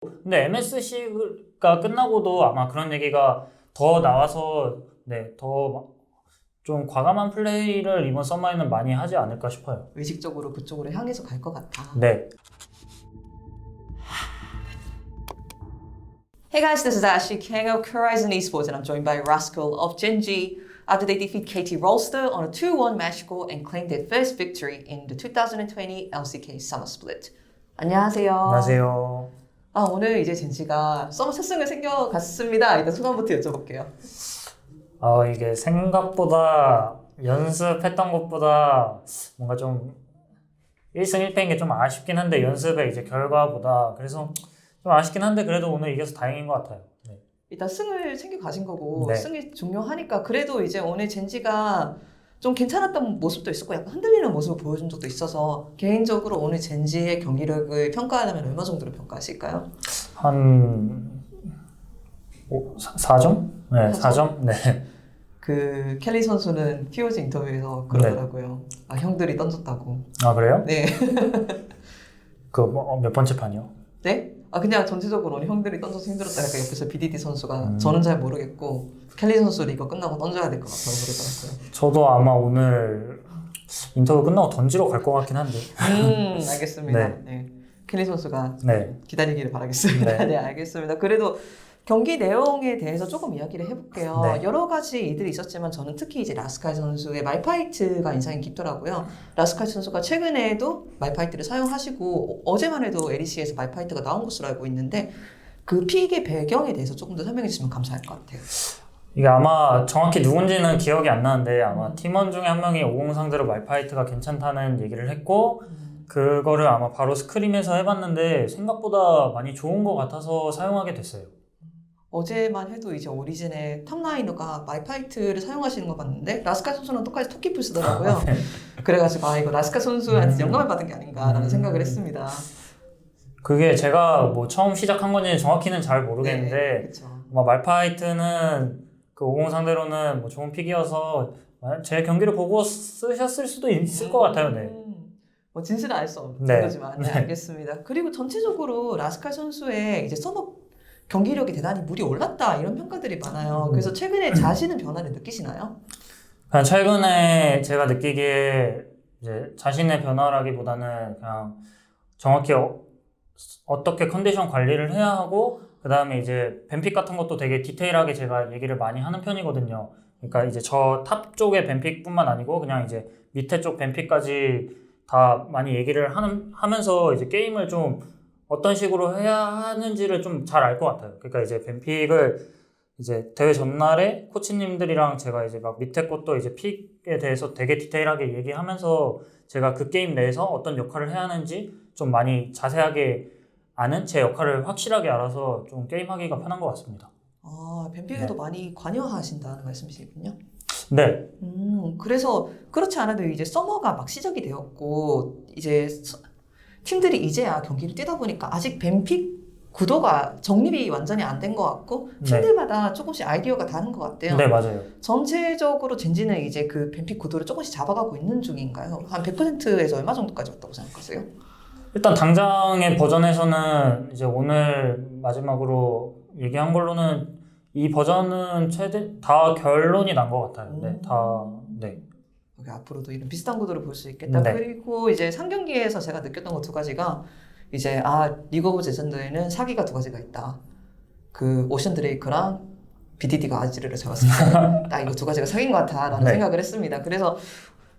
근데 MSC가 끝나고도 아마 그런 얘기가 더 나와서 더 좀 과감한 플레이를 이번 서머에는 많이 하지 않을까 싶어요. 의식적으로 그쪽으로 향해서 갈 것 같아. 네. Hey guys, this is Ashley King of Horizon Esports and I'm joined by Rascal of Genji after they defeat KT Rolster on a 2-1 match score and claim their first victory in the 2020 LCK Summer Split. 안녕하세요. 안녕하세요. 오늘 이제 젠지가 서머 첫 승을 챙겨갔습니다. 일단 소감부터 여쭤볼게요. 이게 생각보다 연습했던 것보다 뭔가 좀 1승 1패인 게 좀 아쉽긴 한데 연습의 이제 결과보다 그래서 좀 아쉽긴 한데 그래도 오늘 이겨서 다행인 것 같아요. 네. 일단 승을 챙겨가신 거고 네. 승이 중요하니까 그래도 이제 오늘 젠지가 좀 괜찮았던 모습도 있었고 약간 흔들리는 모습을 보여준 적도 있어서 개인적으로 오늘 젠지의 경기력을 평가하려면 얼마 정도로 평가하실까요? 한 4점? 네, 4점? 네. 그 켈리 선수는 POG 인터뷰에서 그러더라고요. 형들이 던졌다고. 아, 그래요? 네. 몇 번째 판이요? 네? 그냥 전체적으로 오늘 형들이 던져서 힘들었다. 약간 옆에서 BDD 선수가 저는 잘 모르겠고 켈리 선수를 이거 끝나고 던져야 될 것 같다고 그러더라고요. 저도 아마 오늘 인터뷰 끝나고 던지러 갈 것 같긴 한데. 알겠습니다. 네. 켈리 선수가 기다리기를 바라겠습니다. 네. 네, 알겠습니다. 그래도 경기 내용에 대해서 조금 이야기를 해볼게요. 네. 여러 가지 일들이 있었지만 저는 특히 이제 라스칼 선수의 말파이트가 인상이 깊더라고요. 라스칼 선수가 최근에도 말파이트를 사용하시고 어제만 해도 LEC에서 말파이트가 나온 것으로 알고 있는데 그 픽의 배경에 대해서 조금 더 설명해 주시면 감사할 것 같아요. 이게 아마 정확히 누군지는 기억이 안 나는데 아마 팀원 중에 한 명이 50 상대로 말파이트가 괜찮다는 얘기를 했고 그거를 아마 바로 스크림에서 해봤는데 생각보다 많이 좋은 것 같아서 사용하게 됐어요. 어제만 해도 이제 오리진의 탑라이너가 말파이트를 사용하시는 거 봤는데 라스칼 선수는 똑같이 토끼풀 쓰더라고요. 그래가지고 이거 라스칼 선수한테 영감을 받은 게 아닌가라는 생각을 했습니다. 그게 제가 뭐 처음 시작한 건지 정확히는 잘 모르겠는데 네, 그쵸. 말파이트는 그 50 상대로는 뭐 좋은 픽이어서 제 경기를 보고 쓰셨을 수도 있을 것 같아요. 네. 뭐 진실은 알 수 없는 네. 거지만 알겠습니다. 그리고 전체적으로 라스칼 선수의 이제 서머 경기력이 대단히 물이 올랐다 이런 평가들이 많아요. 그래서 최근에 자신은 변화를 느끼시나요? 그냥 최근에 제가 느끼기에 이제 자신의 변화라기보다는 그냥 정확히 어떻게 컨디션 관리를 해야 하고 그 다음에 이제 뱀픽 같은 것도 되게 디테일하게 제가 얘기를 많이 하는 편이거든요. 그러니까 이제 저 탑 쪽의 뱀픽뿐만 아니고 그냥 이제 밑에 쪽 뱀픽까지 다 많이 얘기를 하면서 이제 게임을 좀 어떤 식으로 해야 하는지를 좀 잘 알 것 같아요. 그러니까 이제 뱀픽을 이제 대회 전날에 코치님들이랑 제가 이제 막 밑에 것도 이제 픽에 대해서 되게 디테일하게 얘기하면서 제가 그 게임 내에서 어떤 역할을 해야 하는지 좀 많이 자세하게 아는 제 역할을 확실하게 알아서 좀 게임하기가 편한 것 같습니다. 뱀픽에도 많이 관여하신다는 말씀이시군요. 네. 그래서 그렇지 않아도 이제 서머가 막 시작이 되었고 이제 팀들이 이제야 경기를 뛰다 보니까 아직 뱀픽 구도가 정립이 완전히 안 된 것 같고 팀들마다 조금씩 아이디어가 다른 것 같아요. 네, 맞아요. 전체적으로 젠지는 이제 그 뱀픽 구도를 조금씩 잡아가고 있는 중인가요? 한 100%에서 얼마 정도까지 왔다고 생각하세요? 일단 당장의 버전에서는 이제 오늘 마지막으로 얘기한 걸로는 이 버전은 최대 다 결론이 난 것 같아요. 네. 앞으로도 이런 비슷한 구도를 볼 수 있겠다. 그리고 이제 상경기에서 제가 느꼈던 거 두 가지가 이제 리그 오브 제전드에는 사기가 두 가지가 있다. 그 오션 드레이크랑 BDD가 아지르를 잡았을 때 나 이거 두 가지가 사기인 것 같다라는 생각을 했습니다. 그래서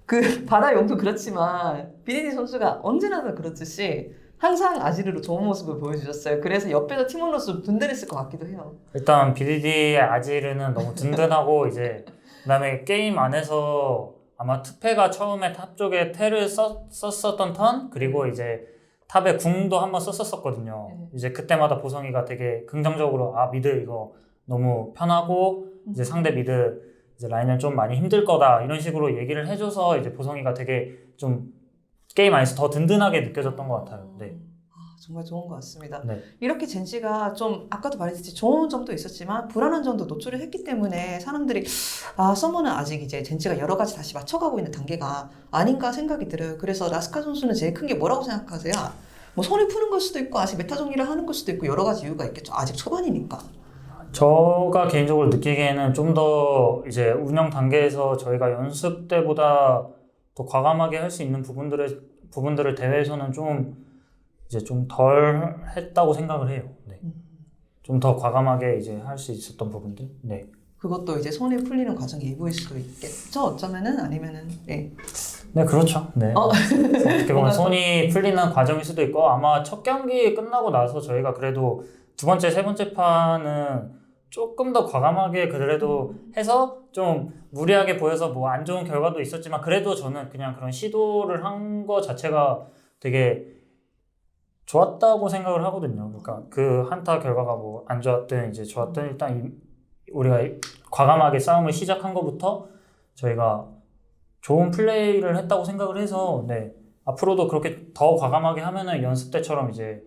그 바다 용도 그렇지만 BDD 선수가 언제나 그렇듯이 항상 아지르로 좋은 모습을 보여주셨어요. 그래서 옆에서 팀원으로서 든든했을 것 같기도 해요. 일단 BDD의 아지르는 너무 든든하고 이제 그다음에 게임 안에서 아마 투페가 처음에 탑 쪽에 테를 썼었던 턴 그리고 이제 탑에 궁도 한번 썼었거든요. 이제 그때마다 보성이가 되게 긍정적으로 미드 이거 너무 편하고 이제 상대 미드 이제 라인은 좀 많이 힘들 거다 이런 식으로 얘기를 해줘서 이제 보성이가 되게 좀 게임 안에서 더 든든하게 느껴졌던 것 같아요. 네. 정말 좋은 것 같습니다. 네. 이렇게 젠지가 좀 아까도 말했듯이 좋은 점도 있었지만 불안한 점도 노출을 했기 때문에 사람들이 서머는 아직 이제 젠지가 여러 가지 다시 맞춰가고 있는 단계가 아닌가 생각이 들어요. 그래서 라스칼 선수는 제일 큰 게 뭐라고 생각하세요? 뭐 손을 푸는 걸 수도 있고 아직 메타 정리를 하는 걸 수도 있고 여러 가지 이유가 있겠죠. 아직 초반이니까. 제가 개인적으로 느끼기에는 좀 더 이제 운영 단계에서 저희가 연습 때보다 더 과감하게 할 수 있는 부분들을 대회에서는 좀 이제 좀 덜 했다고 생각을 해요. 네. 좀 더 과감하게 이제 할 수 있었던 부분들. 네. 그것도 이제 손이 풀리는 과정의 일부일 수도 있겠죠. 어쩌면은 아니면은 네. 네, 그렇죠. 네. 어떻게 보면 손이 풀리는 과정일 수도 있고 아마 첫 경기 끝나고 나서 저희가 그래도 두 번째, 세 번째 판은 조금 더 과감하게 그래도 해서 좀 무리하게 보여서 뭐 안 좋은 결과도 있었지만 그래도 저는 그냥 그런 시도를 한 거 자체가 되게 좋았다고 생각을 하거든요. 그러니까 그 한타 결과가 뭐 안 좋았든 이제 좋았든 일단 우리가 과감하게 싸움을 시작한 것부터 저희가 좋은 플레이를 했다고 생각을 해서 네, 앞으로도 그렇게 더 과감하게 하면은 연습 때처럼 이제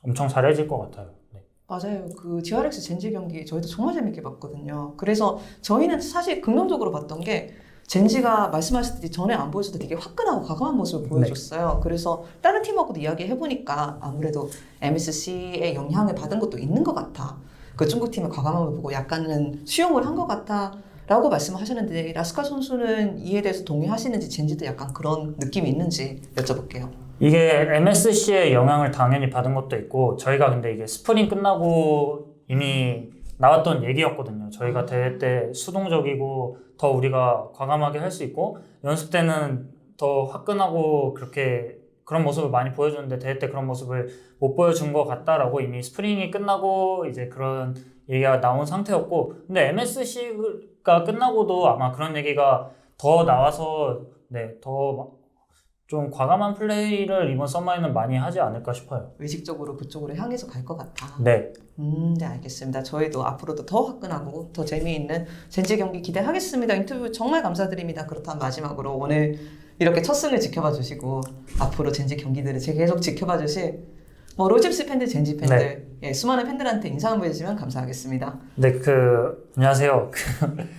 엄청 잘해질 것 같아요. 네. 맞아요. 그 GRX 젠지 경기 저희도 정말 재밌게 봤거든요. 그래서 저희는 사실 긍정적으로 봤던 게 젠지가 말씀하셨듯이 전에 안 보여줘도 되게 화끈하고 과감한 모습을 보여줬어요. 그래서 다른 팀하고도 이야기해보니까 아무래도 MSC의 영향을 받은 것도 있는 것 같아. 그 중국 팀의 과감함을 보고 약간은 수용을 한 것 같아 라고 말씀하셨는데 라스칼 선수는 이에 대해서 동의하시는지 젠지도 약간 그런 느낌이 있는지 여쭤볼게요. 이게 MSC의 영향을 당연히 받은 것도 있고 저희가 근데 이게 스프링 끝나고 이미 나왔던 얘기였거든요. 저희가 대회 때 수동적이고 더 우리가 과감하게 할 수 있고 연습 때는 더 화끈하고 그런 모습을 많이 보여줬는데 대회 때 그런 모습을 못 보여준 것 같다라고 이미 스프링이 끝나고 이제 그런 얘기가 나온 상태였고 근데 MSC가 끝나고도 아마 그런 얘기가 더 나와서 네, 더 좀 과감한 플레이를 이번 썸머에는 많이 하지 않을까 싶어요. 의식적으로 그쪽으로 향해서 갈 것 같아. 네. 네, 알겠습니다. 저희도 앞으로도 더 화끈하고 더 재미있는 젠지 경기 기대하겠습니다. 인터뷰 정말 감사드립니다. 그렇다면 마지막으로 오늘 이렇게 첫 승을 지켜봐 주시고 앞으로 젠지 경기들을 계속 지켜봐 주실 로집스 팬들, 젠지 팬들, 네. 예, 수많은 팬들한테 인사 한번 해주시면 감사하겠습니다. 네, 안녕하세요.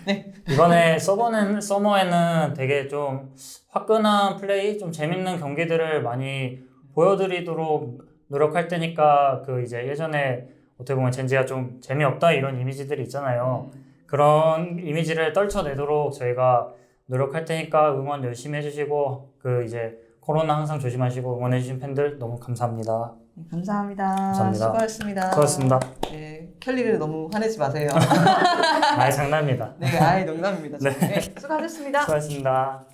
네. 이번에 서머에는 되게 좀 화끈한 플레이, 좀 재밌는 경기들을 많이 보여드리도록 노력할 테니까 이제 예전에 어떻게 보면 젠지가 좀 재미없다 이런 이미지들이 있잖아요. 그런 이미지를 떨쳐내도록 저희가 노력할 테니까 응원 열심히 해주시고 이제 코로나 항상 조심하시고 응원해주신 팬들 너무 감사합니다. 네, 감사합니다. 감사합니다. 수고하셨습니다. 수고하셨습니다. 네, 켈리를 너무 화내지 마세요. 아예 장난입니다. 네, 아예 농담입니다. 네. 네, 수고하셨습니다. 수고하셨습니다.